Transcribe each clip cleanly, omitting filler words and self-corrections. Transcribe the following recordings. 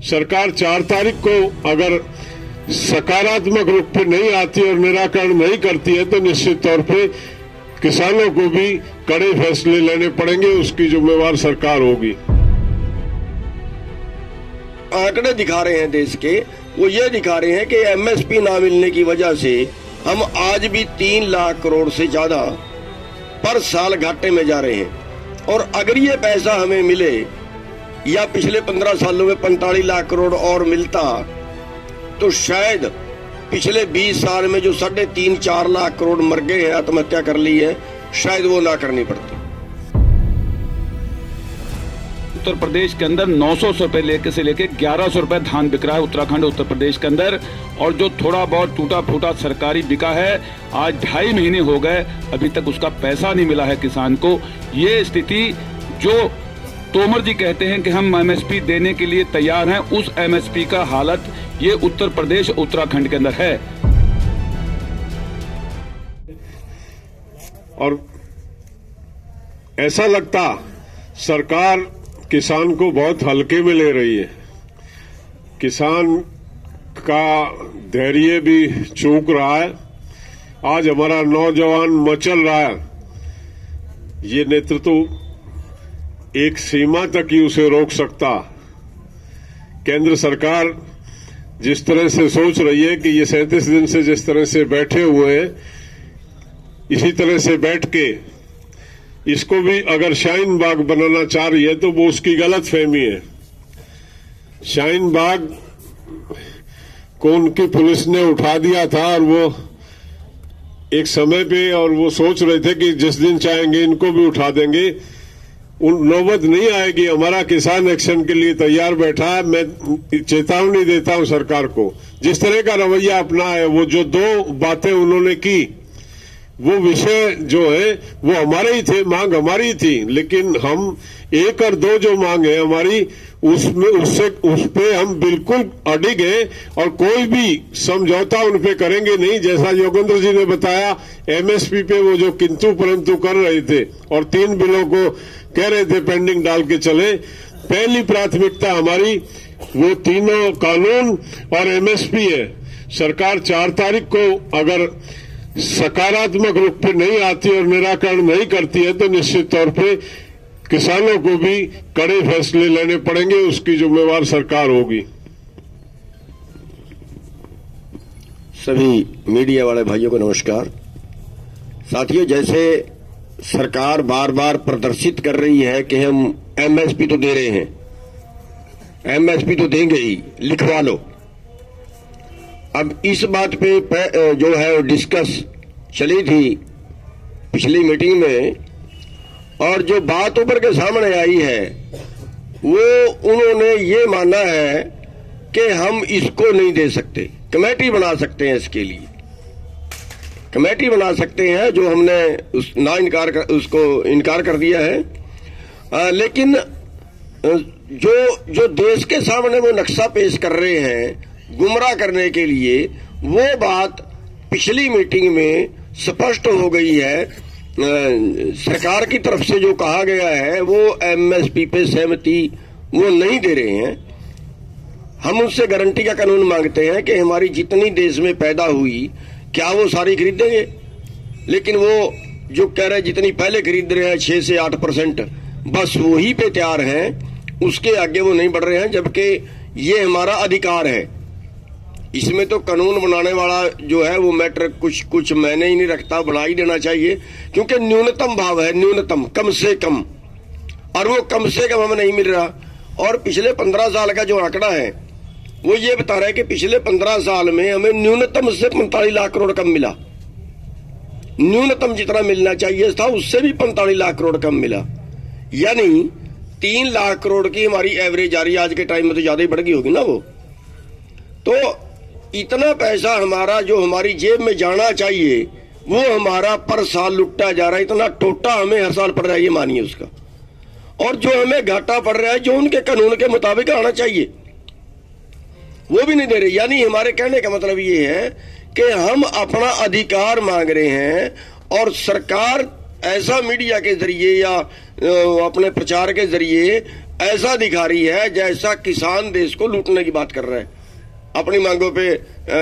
सरकार 4 तारीख को अगर सकारात्मक रूप पे नहीं आती और निराकरण नहीं करती है तो निश्चित तौर पे किसानों को भी कड़े फैसले लेने पड़ेंगे, उसकी जिम्मेवार सरकार होगी। आंकड़े दिखा रहे हैं देश के, वो ये दिखा रहे हैं कि एमएसपी ना मिलने की वजह से हम आज भी 3 लाख करोड़ से ज्यादा पर साल घाटे में जा रहे हैं। और अगर ये पैसा हमें मिले या पिछले 15 सालों में 45 लाख करोड़ और मिलता तो शायद पिछले 20 साल में जो 3.5-4 लाख करोड़ मर गए हैं, आत्महत्या कर ली है, शायद वो ना करनी पड़ती। उत्तर प्रदेश के अंदर 900 रुपए से लेके 1100 रुपए धान बिक रहा है उत्तराखंड उत्तर प्रदेश के अंदर। और जो थोड़ा बहुत टूटा फूटा सरकारी बिका है, आज 2.5 महीने हो गए, अभी तक उसका पैसा नहीं मिला है किसान को। ये स्थिति जो तोमर जी कहते हैं कि हम एमएसपी देने के लिए तैयार हैं, उस एमएसपी का हालत ये उत्तर प्रदेश उत्तराखंड के अंदर है। और ऐसा लगता सरकार किसान को बहुत हल्के में ले रही है। किसान का धैर्य भी चूक रहा है। आज हमारा नौजवान मचल रहा है। ये नेतृत्व एक सीमा तक ही उसे रोक सकता। केंद्र सरकार जिस तरह से सोच रही है कि ये 37 दिन से जिस तरह से बैठे हुए हैं, इसी तरह से बैठ के इसको भी अगर शाहीन बाग बनाना चाह रही है तो वो उसकी गलत फहमी है। शाहीन बाग को उनकी पुलिस ने उठा दिया था और वो एक समय पे, और वो सोच रहे थे कि जिस दिन चाहेंगे इनको भी उठा देंगे। उन नौबत नहीं आएगी। हमारा किसान एक्शन के लिए तैयार बैठा है। मैं चेतावनी देता हूं सरकार को, जिस तरह का रवैया अपना है, वो जो 2 बातें उन्होंने की, वो विषय जो है वो हमारे ही थे, मांग हमारी थी, लेकिन हम 1 और 2 जो मांग है हमारी, उसमें उस पे हम बिल्कुल अडिग हैं और कोई भी समझौता उन पे करेंगे नहीं। जैसा योगेंद्र जी ने बताया, एमएसपी पे वो जो किंतु परंतु कर रहे थे और 3 बिलों को कह रहे थे पेंडिंग डाल के चले। पहली प्राथमिकता हमारी वो तीनों कानून और एमएसपी है। सरकार 4 तारीख को अगर सकारात्मक रूप पे नहीं आती और निराकरण नहीं करती है तो निश्चित तौर पे किसानों को भी कड़े फैसले लेने पड़ेंगे, उसकी जिम्मेवार सरकार होगी। सभी मीडिया वाले भाइयों को नमस्कार। साथियों, जैसे सरकार बार बार प्रदर्शित कर रही है कि हम एमएसपी तो दे रहे हैं, एमएसपी तो देंगे ही, लिखवा लो। अब इस बात पे जो है डिस्कस चली थी पिछली मीटिंग में, और जो बात ऊपर के सामने आई है वो उन्होंने ये माना है कि हम इसको नहीं दे सकते। कमेटी बना सकते हैं, इसके लिए कमेटी बना सकते हैं, जो हमने उसको इनकार कर दिया है। लेकिन जो देश के सामने वो नक्शा पेश कर रहे हैं गुमराह करने के लिए, वो बात पिछली मीटिंग में स्पष्ट हो गई है। सरकार की तरफ से जो कहा गया है वो एमएसपी पे सहमति वो नहीं दे रहे हैं। हम उनसे गारंटी का कानून मांगते हैं कि हमारी जितनी देश में पैदा हुई क्या वो सारी खरीदेंगे, लेकिन वो जो कह रहे हैं जितनी पहले खरीद रहे हैं 6 से 8%, बस वही पे तैयार हैं, उसके आगे वो नहीं बढ़ रहे हैं, जबकि ये हमारा अधिकार है। इसमें तो कानून बनाने वाला जो है वो मैटर कुछ मैंने ही नहीं रखता, बना ही देना चाहिए, क्योंकि न्यूनतम भाव है, न्यूनतम, कम से कम, और वो कम से कम हमें नहीं मिल रहा। और पिछले 15 साल का जो आंकड़ा है वो ये बता रहा है कि पिछले 15 साल में हमें न्यूनतम से 45 लाख करोड़ कम मिला। न्यूनतम जितना मिलना चाहिए था उससे भी 45 लाख करोड़ कम मिला, यानी 3 लाख करोड़ की हमारी एवरेज आ रही है। आज के टाइम में तो ज्यादा ही बढ़ गई होगी ना वो। तो इतना पैसा हमारा जो हमारी जेब में जाना चाहिए वो हमारा पर साल लुटता जा रहा है। इतना टोटा हमें हर साल पड़ रहा है, ये मानिए उसका। और जो हमें घाटा पड़ रहा है जो उनके कानून के मुताबिक आना चाहिए वो भी नहीं दे रहे। यानी हमारे कहने का मतलब ये है कि हम अपना अधिकार मांग रहे हैं और सरकार ऐसा मीडिया के जरिए या अपने प्रचार के जरिए ऐसा दिखा रही है जैसा किसान देश को लूटने की बात कर रहा है। अपनी मांगों पे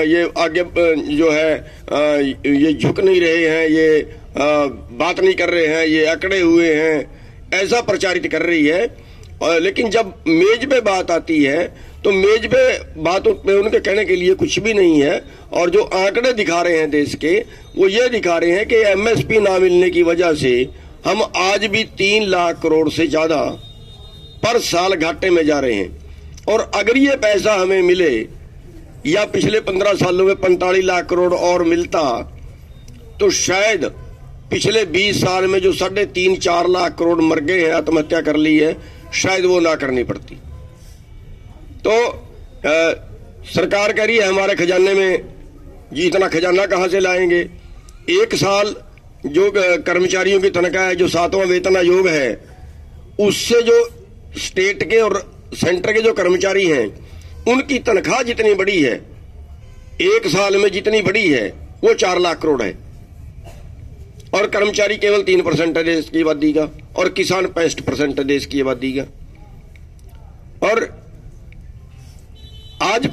ये आगे जो है ये झुक नहीं रहे हैं, ये बात नहीं कर रहे हैं, ये अकड़े हुए हैं, ऐसा प्रचारित कर रही है। लेकिन जब मेज पे बात आती है तो मेज पे बात पे उनके कहने के लिए कुछ भी नहीं है। और जो आंकड़े दिखा रहे हैं देश के, वो ये दिखा रहे हैं कि एमएसपी ना मिलने की वजह से हम आज भी 3 लाख करोड़ से ज्यादा पर साल घाटे में जा रहे हैं। और अगर ये पैसा हमें मिले या पिछले 15 सालों में 45 लाख करोड़ और मिलता तो शायद पिछले 20 साल में जो 3.5-4 लाख करोड़ मर गए हैं, आत्महत्या कर ली है, शायद वो ना करनी पड़ती। तो सरकार कह रही है हमारे खजाने में जी इतना खजाना कहां से लाएंगे। एक साल जो कर्मचारियों की तनख्वाह है, जो 7वां वेतन आयोग है, उससे जो स्टेट के और सेंटर के जो कर्मचारी हैं उनकी तनख्वाह जितनी बड़ी है, एक साल में जितनी बड़ी है, वो 4 लाख करोड़ है। और कर्मचारी केवल 3% है देश की आबादी का, और किसान 65% है देश की आबादी का। और आज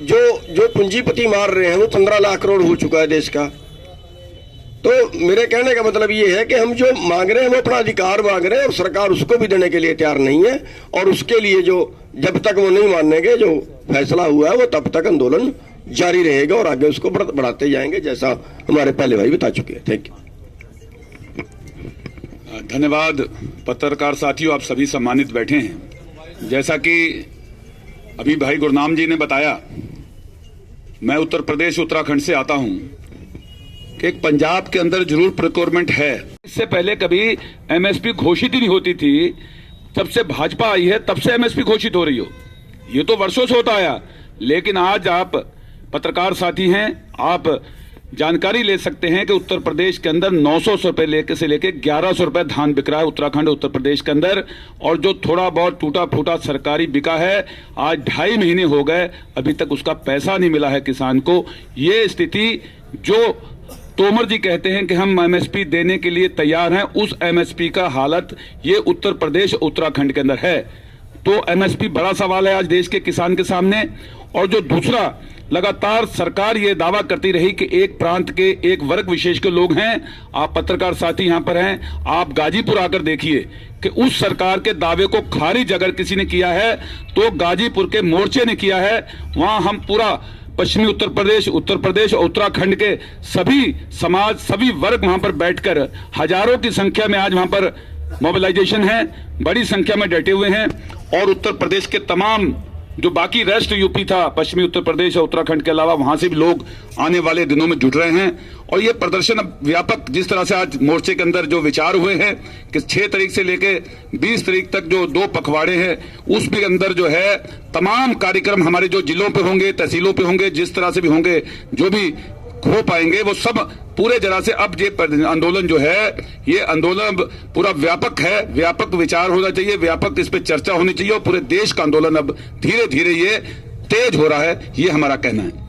जो पूंजीपति मार रहे हैं वो 15 लाख करोड़ हो चुका है देश का। तो मेरे कहने का मतलब ये है कि हम जो मांग रहे हैं वो अपना अधिकार मांग रहे हैं, और सरकार उसको भी देने के लिए तैयार नहीं है। और उसके लिए जो जब तक वो नहीं मानेंगे, जो फैसला हुआ है, वो तब तक आंदोलन जारी रहेगा और आगे उसको बढ़ाते जाएंगे, जैसा हमारे पहले भाई बता चुके हैं। Thank you. धन्यवाद। पत्रकार साथियों, आप सभी सम्मानित बैठे हैं। जैसा कि अभी भाई गुरनाम जी ने बताया, मैं उत्तर प्रदेश उत्तराखंड से आता हूं कि एक पंजाब के अंदर जरूर प्रोक्योरमेंट है। इससे पहले कभी एमएसपी घोषित ही नहीं होती थी। जब से भाजपा आई है तब से एमएसपी घोषित हो रही हो, ये तो वर्षों से होता आया। लेकिन आज आप पत्रकार साथी हैं, आप जानकारी ले सकते हैं कि उत्तर प्रदेश के अंदर 900 रुपए से लेके 1100 रुपए धान बिक रहा है उत्तराखंड उत्तर प्रदेश के अंदर। और जो थोड़ा बहुत टूटा फूटा सरकारी बिका है, आज 2.5 महीने हो गए, अभी तक उसका पैसा नहीं मिला है किसान को। ये स्थिति जो तोमर जी कहते हैं कि हम एमएसपी देने के लिए तैयार हैं, उस एमएसपी का हालत ये उत्तर प्रदेश उत्तराखंड के अंदर है। तो एमएसपी बड़ा सवाल है आज देश के किसान के सामने। और जो दूसरा, लगातार सरकार ये दावा करती रही कि एक प्रांत के एक वर्ग विशेष के लोग हैं। आप पत्रकार साथी यहां पर हैं, आप गाजीपुर आकर देखिए कि उस सरकार के दावे को खारिज अगर किसी ने किया है तो गाजीपुर के मोर्चे ने किया है। वहां हम पूरा पश्चिमी उत्तर प्रदेश और उत्तराखंड के सभी समाज, सभी वर्ग वहां पर बैठकर हजारों की संख्या में आज वहां पर मोबिलाइजेशन है, बड़ी संख्या में डटे हुए हैं। और उत्तर प्रदेश के तमाम जो बाकी रेस्ट यूपी था, पश्चिमी उत्तर प्रदेश और उत्तराखंड के अलावा, वहां से भी लोग आने वाले दिनों में जुट रहे हैं। और ये प्रदर्शन अब व्यापक, जिस तरह से आज मोर्चे के अंदर जो विचार हुए हैं कि 6 तारीख से लेके 20 तारीख तक जो 2 पखवाड़े हैं, उसके अंदर जो है तमाम कार्यक्रम हमारे जो जिलों पे होंगे, तहसीलों पे होंगे, जिस तरह से भी होंगे, जो भी हो पाएंगे वो सब पूरे जरा से। अब ये आंदोलन जो है, ये आंदोलन पूरा व्यापक है, व्यापक विचार होना चाहिए, व्यापक इस पे चर्चा होनी चाहिए, और पूरे देश का आंदोलन अब धीरे धीरे ये तेज हो रहा है, ये हमारा कहना है।